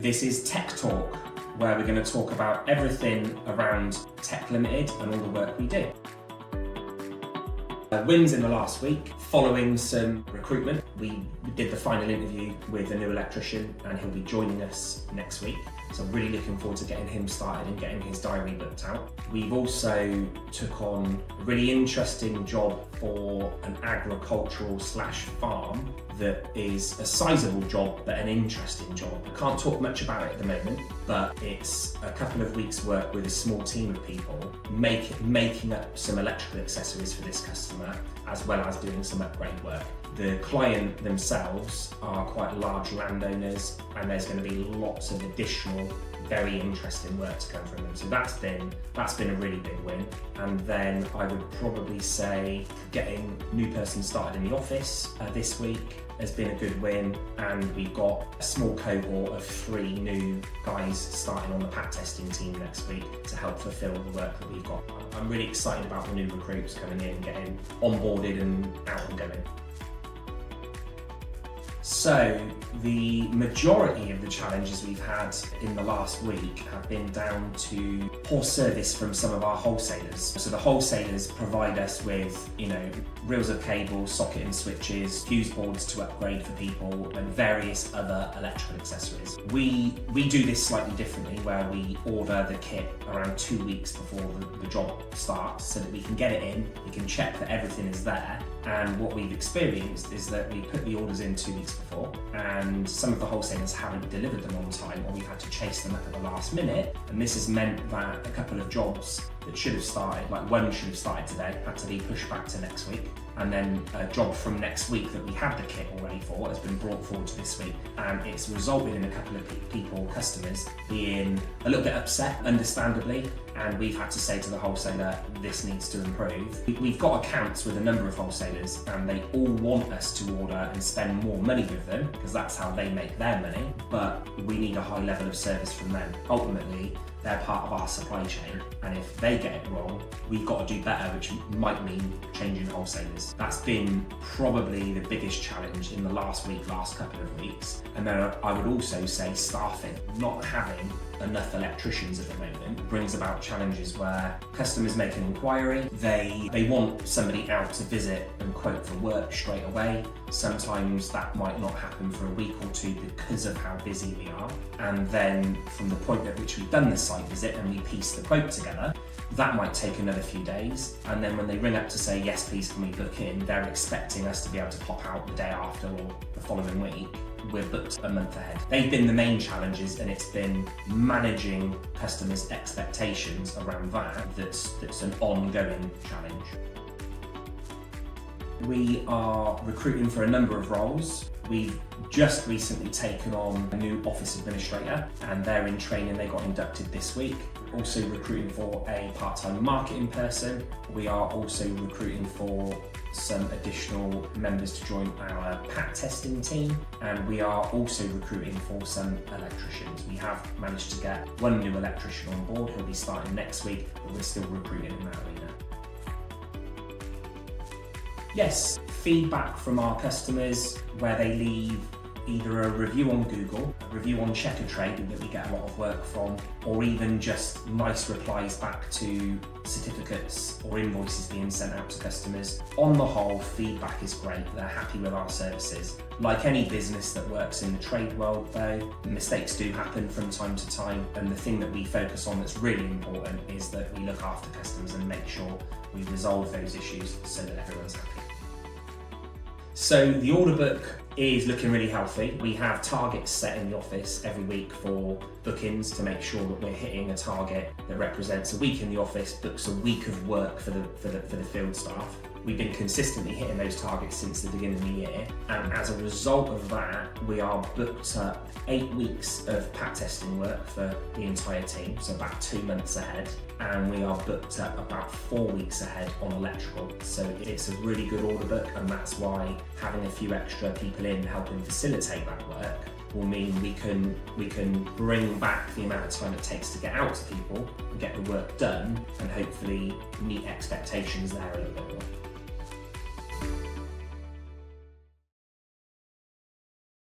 This is TECC Talk, where we're going to talk about everything around TECC Limited and all the work we do. Wins in the last week, following some recruitment. We did the final interview with a new electrician and he'll be joining us next week. So I'm really looking forward to getting him started and getting his diary booked out. We've also took on a really interesting job for an agricultural/farm that is a sizable job but an interesting job. I can't talk much about it at the moment, but it's a couple of weeks work with a small team of people making up some electrical accessories for this customer, as well as doing some upgrade work. The client themselves are quite large landowners, and there's going to be lots of additional very interesting work to come from them. So that's been a really big win. And then I would probably say getting a new person started in the office this week has been a good win, and we've got a small cohort of 3 new guys starting on the pack testing team next week to help fulfill the work that we've got. I'm really excited about the new recruits coming in, getting onboarded and out and going. So the majority of the challenges we've had in the last week have been down to poor service from some of our wholesalers. So the wholesalers provide us with, reels of cable, socket and switches, fuse boards to upgrade for people, and various other electrical accessories. We do this slightly differently, where we order the kit around 2 weeks before the job starts, so that we can get it in, we can check that everything is there. And what we've experienced is that we put the orders in 2 weeks before, and some of the wholesalers haven't delivered them on time, or we've had to chase them up at the last minute. And this has meant that a couple of jobs that should have started, like one should have started today, had to be pushed back to next week. And then a job from next week that we had the kit already for has been brought forward to this week. And it's resulted in a couple of customers, being a little bit upset, understandably. And we've had to say to the wholesaler, this needs to improve. We've got accounts with a number of wholesalers, and they all want us to order and spend more money with them, because that's how they make their money. But we need a high level of service from them. Ultimately, they're part of our supply chain, and if they get it wrong, we've got to do better, which might mean changing wholesalers. That's been probably the biggest challenge in the last couple of weeks. And then I would also say staffing. Not having enough electricians at the moment brings about challenges where customers make an inquiry, they want somebody out to visit and quote for work straight away. Sometimes that might not happen for a week or 2 because of how busy we are. And then from the point at which we've done the site visit and we piece the quote together, that might take another few days. And then when they ring up to say, yes, please can we book in, they're expecting us to be able to pop out the day after or the following week. We're booked a month ahead. They've been the main challenges, and it's been managing customers' expectations around that's an ongoing challenge. We are recruiting for a number of roles. We've just recently taken on a new office administrator, and they're in training. They got inducted this week. Also recruiting for a part-time marketing person. We are also recruiting for some additional members to join our pack testing team, and we are also recruiting for some electricians. We have managed to get one new electrician on board who'll be starting next week, but we're still recruiting in that arena. Yes, feedback from our customers where they leave either a review on Google, a review on Checkatrade that we get a lot of work from, or even just nice replies back to certificates or invoices being sent out to customers. On the whole, feedback is great. They're happy with our services. Like any business that works in the trade world though, mistakes do happen from time to time, and the thing that we focus on that's really important is that we look after customers and make sure we resolve those issues so that everyone's happy. So the order book is looking really healthy. We have targets set in the office every week for bookings to make sure that we're hitting a target that represents a week in the office, books a week of work for the field staff. We've been consistently hitting those targets since the beginning of the year, and as a result of that, we are booked up 8 weeks of pack testing work for the entire team, so about 2 months ahead, and we are booked up about 4 weeks ahead on electrical. So it's a really good order book, and that's why having a few extra people in helping facilitate that work will mean we can bring back the amount of time it takes to get out to people and get the work done, and hopefully meet expectations there a little bit more.